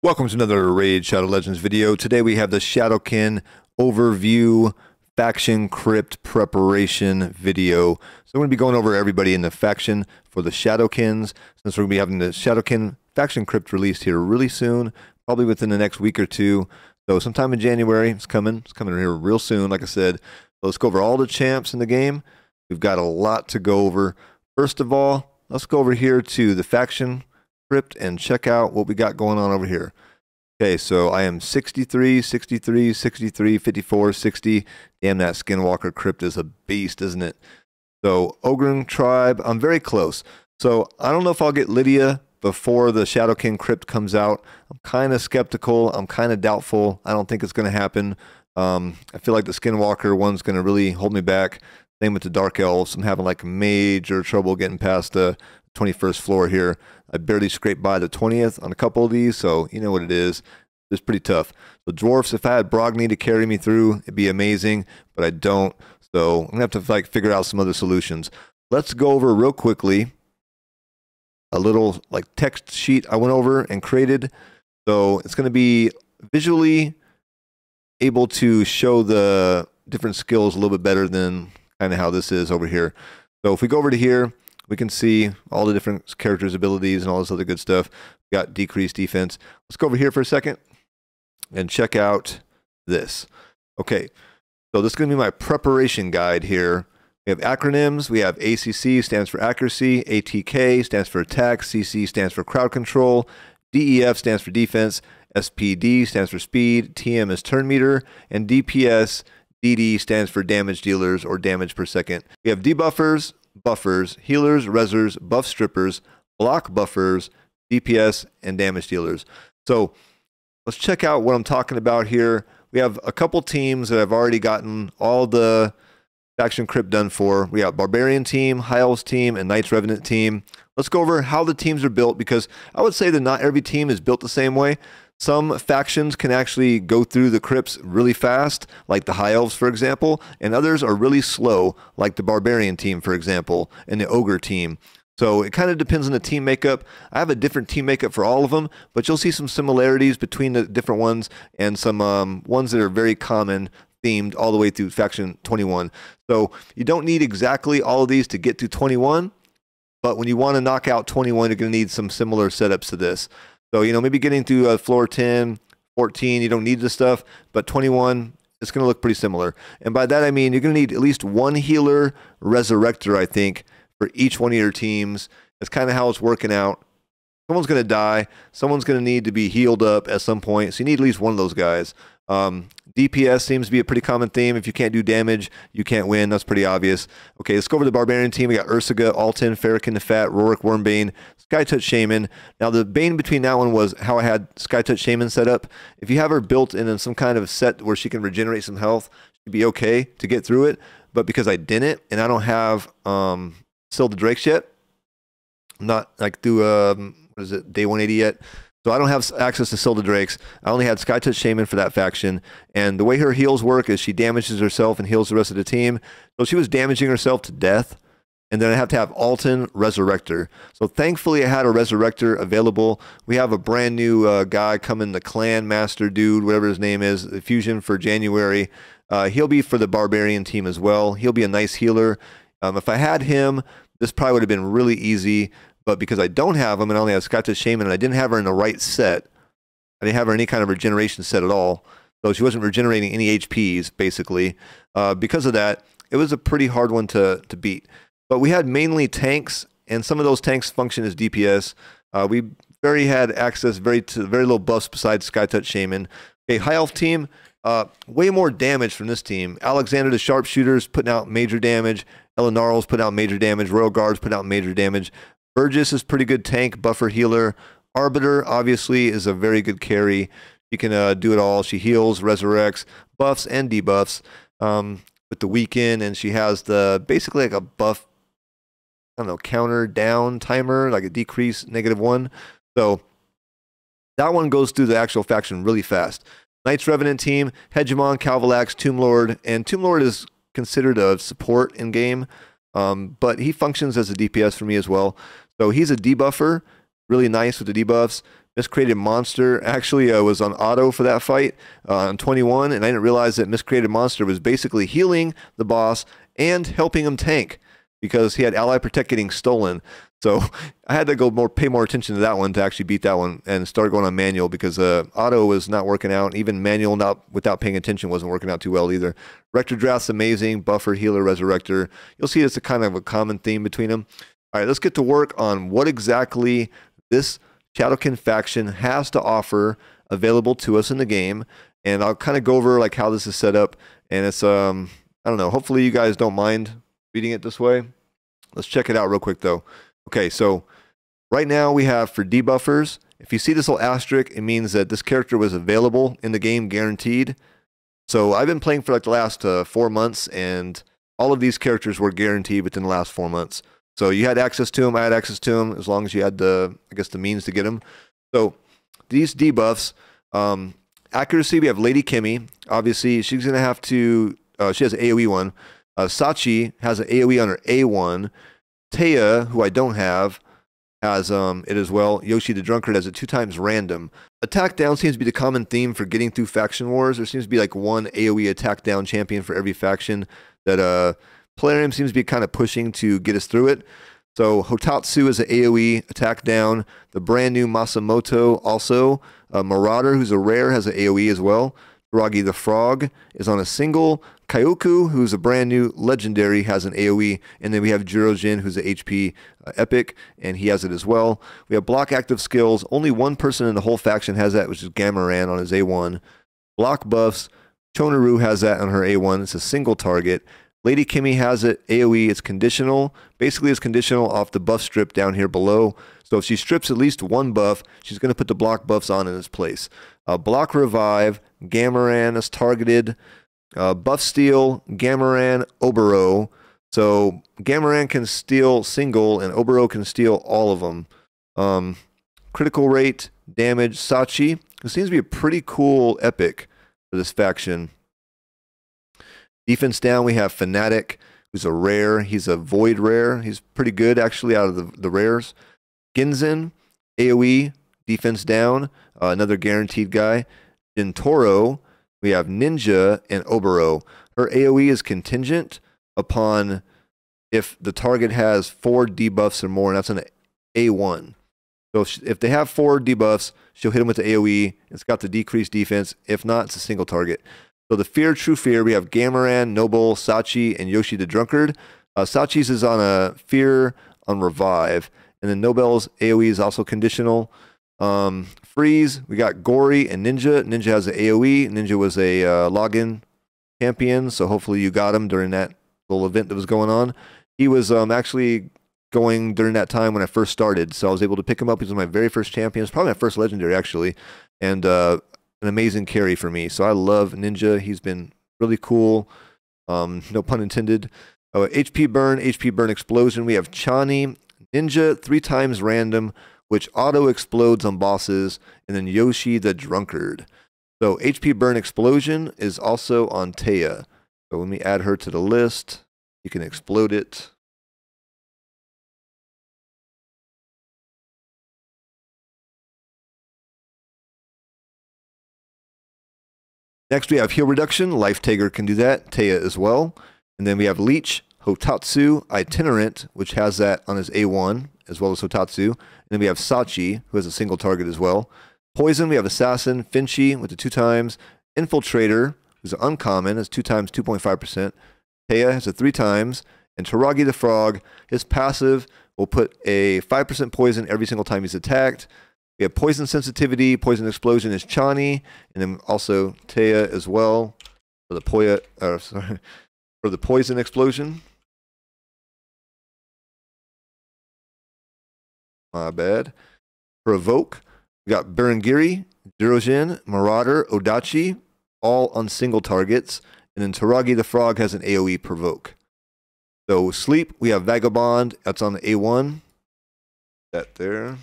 Welcome to another Raid Shadow Legends video. Today we have the Shadowkin overview faction crypt preparation video. So we're going to be going over everybody in the faction for the Shadowkins, since we're going to be having the Shadowkin faction crypt released here really soon, probably within the next week or two. So sometime in January, it's coming here real soon, like I said. So let's go over all the champs in the game. We've got a lot to go over. First of all, let's go over here to the faction crypt and check out what we got going on over here. Okay, so I am 63, 63, 63, 54, 60. Damn, that Skinwalker crypt is a beast, isn't it? So, Ogren tribe, I'm very close. So, I don't know if I'll get Lydia before the Shadowkin crypt comes out. I'm kind of skeptical. I'm kind of doubtful. I don't think it's going to happen. I feel like the Skinwalker one's going to really hold me back. Same with the Dark Elves. I'm having like major trouble getting past the 21st floor here. I barely scraped by the 20th on a couple of these, so you know what it is. It's pretty tough. So dwarfs, if I had Brogni to carry me through, it'd be amazing, but I don't. So I'm gonna have to like figure out some other solutions. Let's go over real quickly a little like text sheet I went over and created. So it's gonna be visually able to show the different skills a little bit better than kind of how this is over here. So if we go over to here, we can see all the different characters' abilities and all this other good stuff. We got decreased defense. Let's go over here for a second and check out this. Okay, so this is going to be my preparation guide here. We have acronyms. We have ACC stands for accuracy, ATK stands for attack, CC stands for crowd control, DEF stands for defense, SPD stands for speed, TM is turn meter, and DPS, DD stands for damage dealers or damage per second. We have debuffers, buffers, healers, rezzers, buff strippers, block buffers, DPS, and damage dealers. So let's check out what I'm talking about here. We have a couple teams that I've already gotten all the faction crypt done for. We got Barbarian Team, High Elves Team, and Knights Revenant Team. Let's go over how the teams are built, because I would say that not every team is built the same way. Some factions can actually go through the crypts really fast, like the High Elves, for example, and others are really slow, like the Barbarian Team, for example, and the Ogre Team. So it kind of depends on the team makeup. I have a different team makeup for all of them, but you'll see some similarities between the different ones and some ones that are very common themed all the way through faction 21. So you don't need exactly all of these to get to 21, but when you want to knock out 21, you're going to need some similar setups to this. So, you know, maybe getting through floor 10, 14, you don't need this stuff, but 21, it's going to look pretty similar. And by that, I mean, you're going to need at least one healer resurrector, I think, for each one of your teams. That's kind of how it's working out. Someone's going to die. Someone's going to need to be healed up at some point. So you need at least one of those guys. DPS seems to be a pretty common theme. If you can't do damage, you can't win. That's pretty obvious. Okay, let's go over to the Barbarian Team. We got Ursaga, Alton, Farrakhan the Fat, Rorik, Wormbane, Skytouch Shaman. Now, the bane between that one was how I had Skytouch Shaman set up. If you have her built in some kind of set where she can regenerate some health, she'd be okay to get through it. But because I didn't, and I don't have Still the Drakes yet, I'm not like through, what is it, day 180 yet. So I don't have access to Still the Drakes. I only had Skytouch Shaman for that faction. And the way her heals work is she damages herself and heals the rest of the team. So she was damaging herself to death. And then I have to have Alton Resurrector. So thankfully I had a Resurrector available. We have a brand new guy coming, the Clan Master dude, whatever his name is, the Fusion for January. He'll be for the Barbarian Team as well. He'll be a nice healer. If I had him, this probably would have been really easy. But because I don't have him and I only have Skytouch Shaman and I didn't have her in the right set, I didn't have her in any kind of regeneration set at all. So she wasn't regenerating any HPs, basically. Because of that, it was a pretty hard one to beat. But we had mainly tanks, and some of those tanks function as DPS. We had access to very low buffs besides Skytouch Shaman. Okay, High Elf Team, way more damage from this team. Alexander the Sharpshooter's putting out major damage. Elenarl's putting out major damage. Royal Guard's putting out major damage. Burgess is pretty good tank, buffer, healer. Arbiter, obviously, is a very good carry. She can do it all. She heals, resurrects, buffs, and debuffs with the weaken, and she has basically like a buff, I don't know, counter down timer, like a decrease -1. So that one goes through the actual faction really fast. Knights Revenant Team, Hegemon, Calvalax, Tomb Lord, and Tomb Lord is considered a support in game. but he functions as a DPS for me as well. So he's a debuffer, really nice with the debuffs. Miscreated Monster actually was on auto for that fight on 21, and I didn't realize that Miscreated Monster was basically healing the boss and helping him tank because he had ally protect getting stolen. So I had to pay more attention to that one to actually beat that one and start going on manual because auto was not working out. Even manual without paying attention wasn't working out too well either. Rector Draft's amazing. Buffer, healer, resurrector. You'll see it's a kind of a common theme between them. All right, let's get to work on what exactly this Shadowkin faction has to offer available to us in the game. And I'll kind of go over like how this is set up. And it's, I don't know, hopefully you guys don't mind reading it this way. Let's check it out real quick though. Okay, so right now we have for debuffers, if you see this little asterisk, it means that this character was available in the game guaranteed. So I've been playing for like the last 4 months, and all of these characters were guaranteed within the last 4 months. So you had access to them, I had access to them, as long as you had the, I guess, the means to get them. So these debuffs, accuracy, we have Lady Kimmy. Obviously, she's going to have to, she has an AoE one. Sssshhhh has an AoE on her A1. Taya, who I don't have, has it as well. Yoshi the Drunkard has it 2 times random. Attack down seems to be the common theme for getting through faction wars. There seems to be like one AoE attack down champion for every faction that Plarium seems to be kind of pushing to get us through it. So Hotatsu is an AoE attack down. The brand new Masamoto also. Marauder, who's a rare, has an AoE as well. Ragi the Frog is on a single. Kyoku, who's a brand new legendary, has an AoE. And then we have Jirojin, who's an HP epic, and he has it as well. We have block active skills. Only one person in the whole faction has that, which is Gamaran on his A1. Block buffs. Chonaru has that on her A1. It's a single target. Lady Kimmy has it, AoE, it's conditional. Basically, it's conditional off the buff strip down here below. So if she strips at least one buff, she's going to put the block buffs on in its place. Block revive, Gamaran is targeted. Buff steal, Gamaran, Obero. So Gamaran can steal single, and Obero can steal all of them. Critical rate, damage, Sachi. It seems to be a pretty cool epic for this faction. Defense down, we have Fnatic, who's a rare. He's a void rare. He's pretty good, actually, out of the rares. Ginzan, AoE, defense down, another guaranteed guy. Gintoro, we have Ninja, and Obero. Her AoE is contingent upon if the target has 4 debuffs or more, and that's an A1. So if they have 4 debuffs, she'll hit them with the AoE. It's got the decreased defense. If not, it's a single target. So the fear, true fear, we have Gamaran, Noble, Sachi, and Yoshi the Drunkard. Sachi's is on a fear on revive. And then Nobel's AoE is also conditional. Freeze, we got Gory and Ninja. Ninja has an AoE. Ninja was a login champion, so hopefully you got him during that little event that was going on. He was actually going during that time when I first started, so I was able to pick him up. He was my very first champion. It was probably my first legendary, actually. And an amazing carry for me. So I love Ninja. He's been really cool. No pun intended. HP burn explosion. We have Chani. Ninja 3 times random, which auto explodes on bosses. And then Yoshi the Drunkard. So HP burn explosion is also on Taya. So let me add her to the list. You can explode it. Next, we have heal reduction. Life Taker can do that. Taya as well. And then we have Leech, Hotatsu, Itinerant, which has that on his A1, as well as Hotatsu. And then we have Sachi, who has a single target as well. Poison, we have Assassin, Finchy with the 2 times. Infiltrator, who's uncommon, has 2 times 2.5%. Taya has a 3 times. And Taragi the Frog, his passive will put a 5% poison every single time he's attacked. We have poison sensitivity, poison explosion is Chani, and then also Taya as well for the for the poison explosion. My bad. Provoke. We got Berengiri, Jirojin, Marauder, Odachi, all on single targets, and then Taragi the Frog has an AoE provoke. So sleep, we have Vagabond, that's on the A1. That there.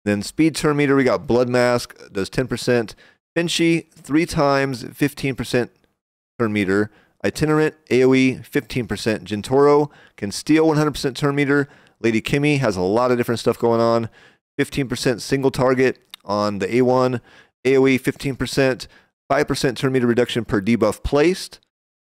Then speed turn meter, we got Blood Mask, does 10%. Finchy, 3 times 15% turn meter. Itinerant, AoE, 15%. Gintoro can steal 100% turn meter. Lady Kimmy has a lot of different stuff going on. 15% single target on the A1. AoE, 15%. 5% turn meter reduction per debuff placed.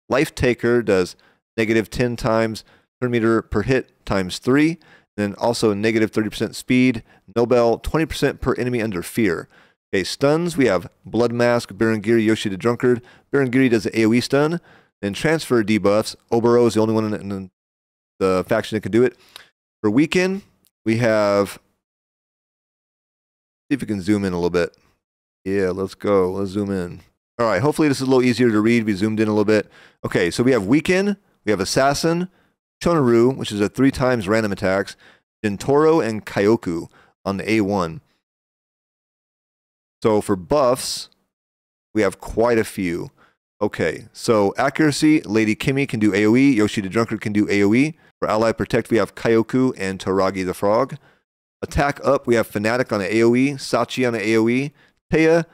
Life Taker does negative 10 times turn meter per hit times 3. Then also negative 30% speed. Nobel, 20% per enemy under fear. Okay, stuns, we have Blood Mask, Barangiri, Yoshi the Drunkard. Barangiri does the AoE stun. Then transfer debuffs. Oboro is the only one in the faction that can do it. For weekend, we have... See if we can zoom in a little bit. Yeah, let's go. Let's zoom in. All right, hopefully this is a little easier to read. We zoomed in a little bit. Okay, so we have weekend, we have Assassin, Chonaru, which is a 3 times random attacks, Gintoro, and Kyoku on the A1. So for buffs, we have quite a few. Okay, so accuracy, Lady Kimmy can do AoE, Yoshi the Drunkard can do AoE. For ally protect, we have Kyoku and Taragi the Frog. Attack up, we have Fnatic on the AoE, Sachi on the AoE, Taya,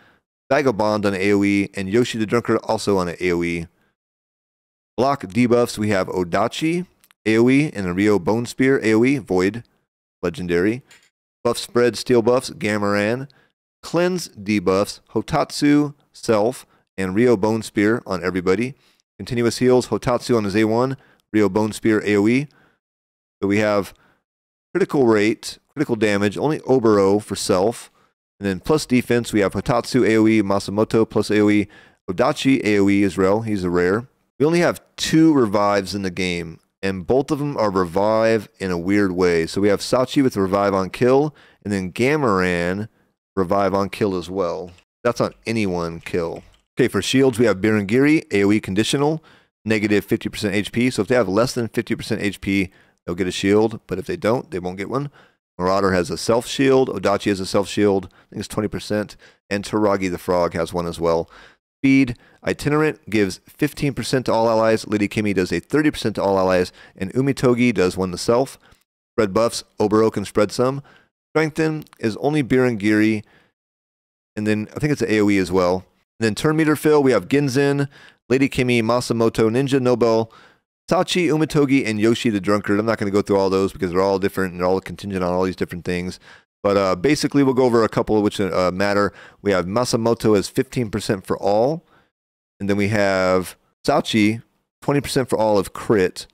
Vagabond on the AoE, and Yoshi the Drunkard also on the AoE. Block debuffs, we have Odachi, AoE, and a Rio Bone Spear, AoE, Void, Legendary. Buff spread, steel buffs, Gamaran. Cleanse debuffs, Hotatsu, Self, and Rio Bone Spear on everybody. Continuous heals, Hotatsu on his A1, Rio Bone Spear, AoE. So we have critical rate, critical damage, only Oboro for Self. And then plus defense, we have Hotatsu, AoE, Masamoto plus AoE, Odachi, AoE Israel, he's a rare. We only have 2 revives in the game, and both of them are revive in a weird way. So we have Sachi with revive on kill, and then Gamaran revive on kill as well. That's on anyone kill. Okay, for shields, we have Barangiri, AoE conditional, negative 50% HP. So if they have less than 50% HP, they'll get a shield, but if they don't, they won't get one. Marauder has a self shield, Odachi has a self shield, I think it's 20%, and Taragi the Frog has one as well. Speed, Itinerant gives 15% to all allies, Lady Kimmy does a 30% to all allies, and Umitogi does one to self. Spread buffs, Oboro can spread some. Strengthen is only Barangiri, and then I think it's an AoE as well. And then turn meter fill, we have Ginzan, Lady Kimmy, Masamoto, Ninja, Nobel, Sachi, Umitogi, and Yoshi the Drunkard. I'm not going to go through all those because they're all different and they're all contingent on all these different things. But basically, we'll go over a couple of which matter. We have Masamoto as 15% for all. And then we have Sachi, 20% for all of crit.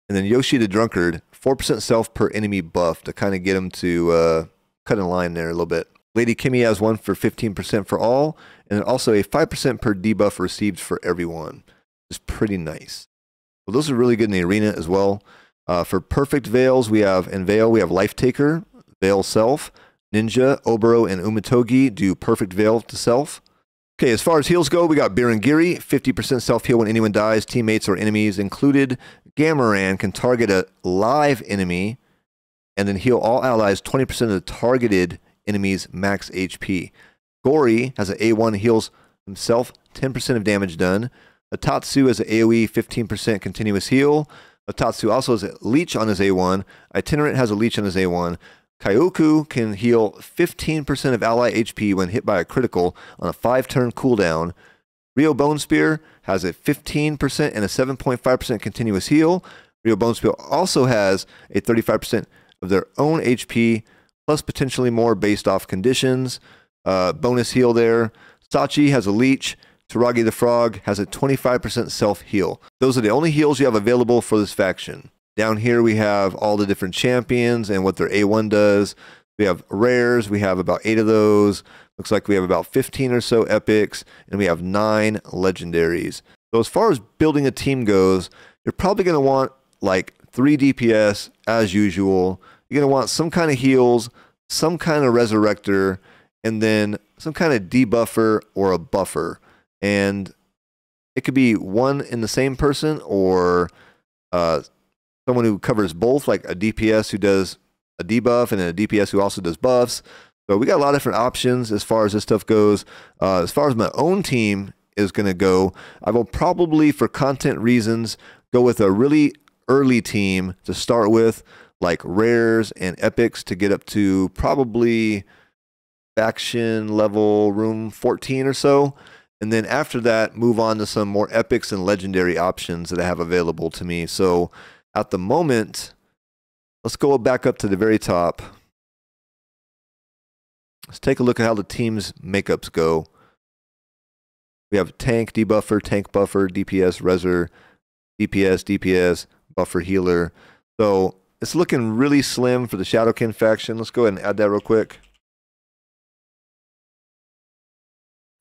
And then Yoshi the Drunkard, 4% self per enemy buff to kind of get him to cut in line there a little bit. Lady Kimmy has one for 15% for all. And then also a 5% per debuff received for everyone. Is pretty nice. Well, those are really good in the arena as well. For perfect veils, we have we have Life Taker, Veil Self, Ninja, Oboro, and Umitogi do perfect veil to self. Okay, as far as heals go, we got Barangiri, 50% self heal when anyone dies, teammates or enemies included. Gamaran can target a live enemy and then heal all allies 20% of the targeted enemy's max HP. Gori has an A1, heals himself 10% of damage done. Atatsu has an AoE 15% continuous heal. Atatsu also has a leech on his A1. Itinerant has a leech on his A1. Kyoku can heal 15% of ally HP when hit by a critical on a 5-turn cooldown. Rio Bone Spear has a 15% and a 7.5% continuous heal. Rio Bone Spear also has a 35% of their own HP, plus potentially more based off conditions. Bonus heal there. Sachi has a leech. Taragi the Frog has a 25% self-heal. Those are the only heals you have available for this faction. Down here we have all the different champions and what their A1 does. We have rares, we have about 8 of those. Looks like we have about 15 or so epics, and we have 9 legendaries. So as far as building a team goes, you're probably going to want like 3 DPS as usual. You're going to want some kind of heals, some kind of resurrector, and then some kind of debuffer or a buffer. And it could be one in the same person or someone who covers both, like a DPS who does a debuff and then a DPS who also does buffs. So we got a lot of different options as far as this stuff goes. As far as my own team is going to go, I will probably, for content reasons, go with a really early team to start with, like rares and epics to get up to probably faction level room 14 or so. And then after that, move on to some more epics and legendary options that I have available to me. So at the moment, let's go back up to the very top. Let's take a look at how the team's makeups go. We have tank, debuffer, tank buffer, DPS, reser, DPS, buffer, healer. So it's looking really slim for the Shadowkin faction. Let's go ahead and add that real quick.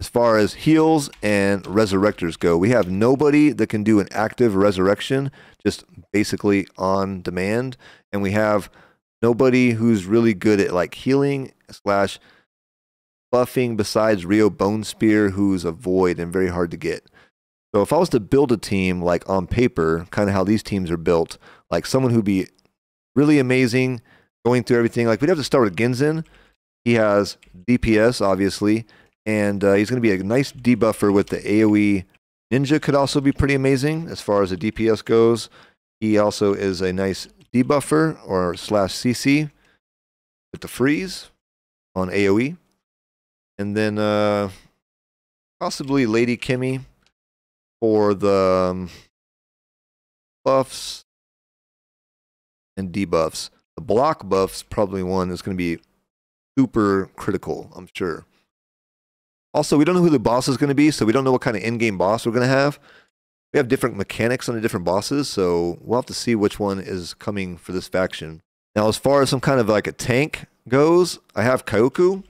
As far as heals and resurrectors go, we have nobody that can do an active resurrection, just basically on demand. And we have nobody who's really good at like healing slash buffing besides Rio Bone Spear, who's a void and very hard to get. So if I was to build a team like on paper, kind of how these teams are built, like someone who'd be really amazing, going through everything, like we'd have to start with Ginzan. He has DPS, obviously. And he's going to be a nice debuffer with the AoE. Ninja could also be pretty amazing as far as the DPS goes. He also is a nice debuffer or slash CC with the freeze on AoE. And then possibly Lady Kimmy for the buffs and debuffs. The block buff's probably one that's going to be super critical, I'm sure. Also, we don't know who the boss is going to be, so we don't know what kind of in-game boss we're going to have. We have different mechanics on the different bosses, so we'll have to see which one is coming for this faction. Now, as far as some kind of like a tank goes, I have Goku,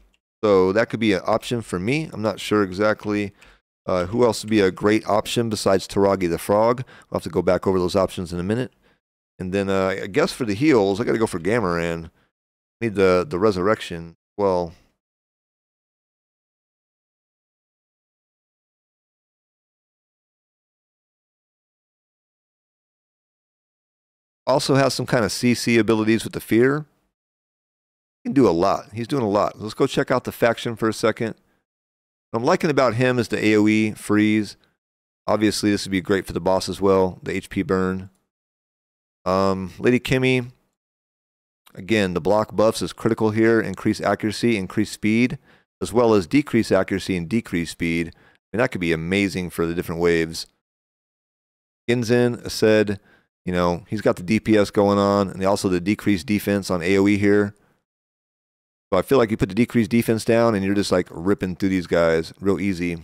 so that could be an option for me. I'm not sure exactly who else would be a great option besides Taragi the Frog. We'll have to go back over those options in a minute. And then I guess for the heals, I got to go for Gamaran. Need the resurrection. Well, also has some kind of CC abilities with the fear. He can do a lot. He's doing a lot. Let's go check out the faction for a second. What I'm liking about him is the AoE freeze. Obviously, this would be great for the boss as well. The HP burn. Lady Kimmy. Again, the block buffs is critical here. Increase accuracy, increase speed, as well as decrease accuracy and decrease speed. And that could be amazing for the different waves. Ginzan said, you know, he's got the DPS going on, and also the decreased defense on AoE here. So I feel like you put the decreased defense down, and you're just like ripping through these guys real easy.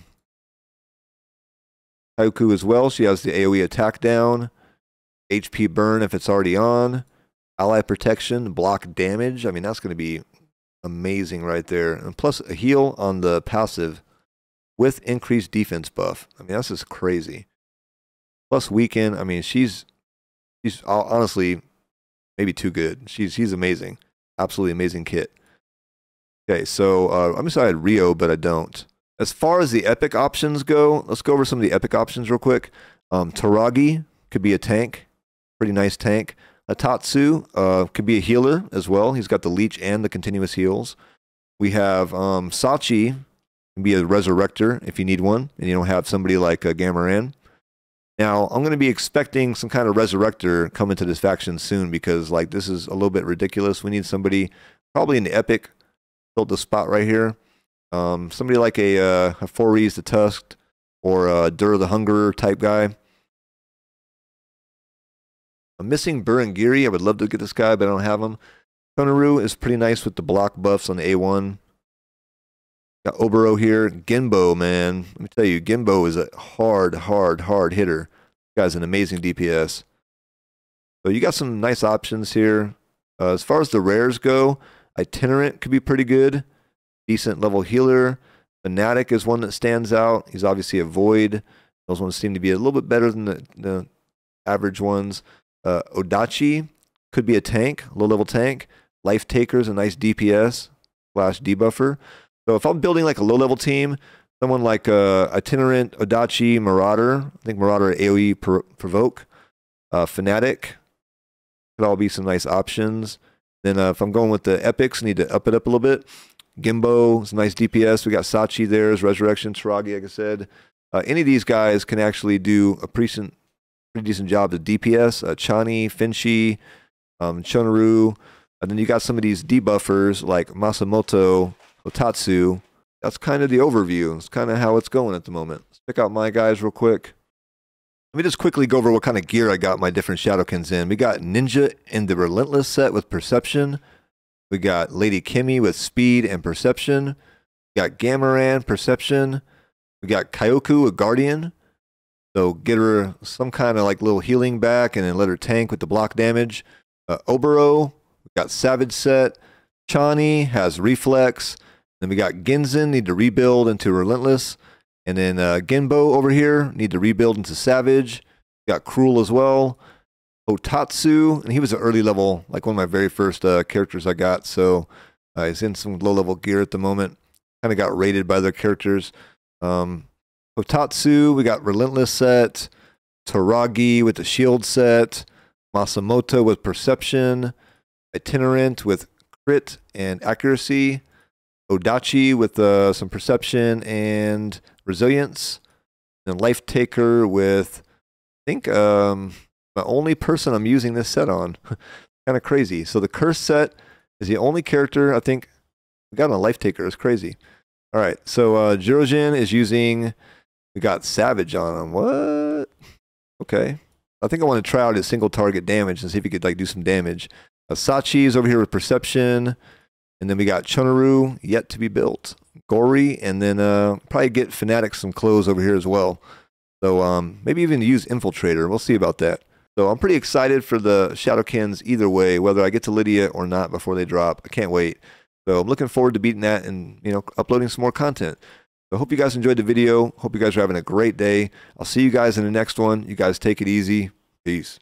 Goku as well, she has the AoE attack down. HP burn if it's already on. Ally protection, block damage. I mean, that's going to be amazing right there. And plus a heal on the passive with increased defense buff. I mean, that's just crazy. Plus weaken. I mean, she's honestly maybe too good. She's amazing. Absolutely amazing kit. Okay, so I'm sorry I had Rio, but I don't. As far as the epic options go, let's go over some of the epic options real quick. Taragi could be a tank. Pretty nice tank. Tatsu could be a healer as well. He's got the leech and the continuous heals. We have Sachi can be a resurrector if you need one, and you don't have somebody like Gamaran. Now, I'm going to be expecting some kind of resurrector coming to this faction soon because, like, this is a little bit ridiculous. We need somebody probably in the epic. Build the spot right here. Somebody like a Fories the Tusked or a Dur the Hungerer type guy. I'm missing Burangiri. I would love to get this guy, but I don't have him. Konaru is pretty nice with the block buffs on the A1. Got Obero here. Genbo, man. Let me tell you, Genbo is a hard hitter. This guy's an amazing DPS. So you got some nice options here. As far as the rares go, Itinerant could be pretty good. Decent level healer. Fnatic is one that stands out. He's obviously a void. Those ones seem to be a little bit better than the average ones. Odachi could be a tank, low level tank. Life Taker's a nice DPS slash debuffer. So if I'm building like a low level team, someone like Itinerant, Odachi, Marauder. I think Marauder AoE provoke. Fnatic could all be some nice options. Then if I'm going with the epics, need to up it up a little bit. Gimbo is a nice DPS. We got Sachi there as Resurrection. Taragi, like I said. Any of these guys can actually do a pretty decent job of DPS. Chani, Finchi, Chonaru. And then you got some of these debuffers like Masamoto, Otatsu. that's kind of the overview. It's kind of how it's going at the moment. Let's check out my guys real quick. Let me just quickly go over what kind of gear I got my different Shadowkins in. We got Ninja in the Relentless set with Perception. We got Lady Kimmy with Speed and Perception. We got Gamaran, Perception. We got Kyoku, a Guardian. So get her some kind of like little healing back and then let her tank with the block damage. Obero, we got Savage set. Chani has Reflex. Then we got Ginzan, need to rebuild into Relentless. And then Genbo over here, need to rebuild into Savage. We got Cruel as well. Otatsu, and he was an early level, like one of my very first characters I got. So he's in some low level gear at the moment. Kind of got rated by their characters. Otatsu, we got Relentless set. Taragi with the Shield set. Masamoto with Perception. Itinerant with Crit and Accuracy. Odachi with some Perception and Resilience. And Life Taker with, I think, the only person I'm using this set on. Kind of crazy. So the Curse set is the only character I think we got on a Life Taker. It's crazy. All right, so Jirojin is using, we got Savage on him. What? Okay. I think I want to try out his single target damage and see if he could like do some damage. Sachi is over here with Perception. And then we got Chonaru, yet to be built. Gory, and then probably get Fnatic some clothes over here as well. So maybe even use Infiltrator. We'll see about that. So I'm pretty excited for the Shadowkins either way, whether I get to Lydia or not before they drop. I can't wait. So I'm looking forward to beating that and, you know, uploading some more content. So I hope you guys enjoyed the video. Hope you guys are having a great day. I'll see you guys in the next one. You guys take it easy. Peace.